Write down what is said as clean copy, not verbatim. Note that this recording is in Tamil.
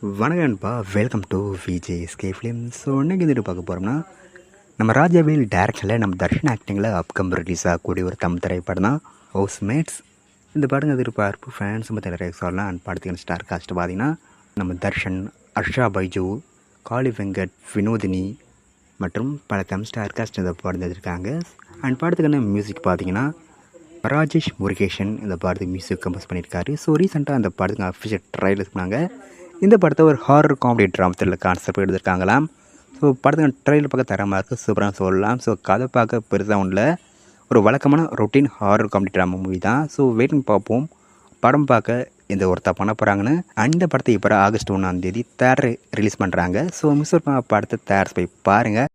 வணக்கம் நண்பா, welcome to VJSK film. So இன்றைக்கி வந்துட்டு பார்க்க போகிறோம்னா, நம்ம ராஜவேல் டேரக்ஷனில் நம்ம தர்ஷன் ஆக்டிங்கில் அப்கம் ரிலீஸ் ஆகக்கூடிய ஒரு தமிழ் திரைப்படம் தான் ஹவுஸ்மேட்ஸ். இந்த படம் எதிர்பார்ப்பு ஃபேன்ஸ் மற்ற சொல்லலாம். அண்ட் படத்துக்கு ஸ்டார் காஸ்ட் பார்த்தீங்கன்னா நம்ம தர்ஷன், ஹர்ஷா பைஜு, காளி வெங்கட், வினோதினி மற்றும் பல தமிழ் ஸ்டார் காஸ்ட் இந்த படம் இருக்காங்க. அண்ட் படத்துக்கான மியூசிக் பார்த்தீங்கன்னா ராஜேஷ் முருகேஷன் இந்த படத்துக்கு மியூசிக் கம்போஸ் பண்ணியிருக்காரு. ஸோ ரீசெண்டாக அந்த படத்துக்கு அஃபிஷியல் ட்ரைலர்ஸ் பண்ணாங்க. இந்த படத்தை ஒரு horror comedy drama thriller concept எடுத்துருக்காங்களாம். ஸோ படத்துக்கு ட்ரெயிலர் பார்க்க தரமாக இருக்குது, சூப்பராக சொல்லலாம். ஸோ கதை பார்க்க பெருசாக ஒன்றில் ஒரு வழக்கமான routine horror comedy drama movie தான். ஸோ வெயிட்டிங் பார்ப்போம் படம் பார்க்க எந்த ஒருத்தா பண்ண போகிறாங்கன்னு. அந்த படத்தை இப்போ ஆகஸ்ட் 1 தேதி தேட்டர் ரிலீஸ் பண்ணுறாங்க. ஸோ மிஸ் படத்தை தேட்டர்ஸ் போய் பாருங்கள்.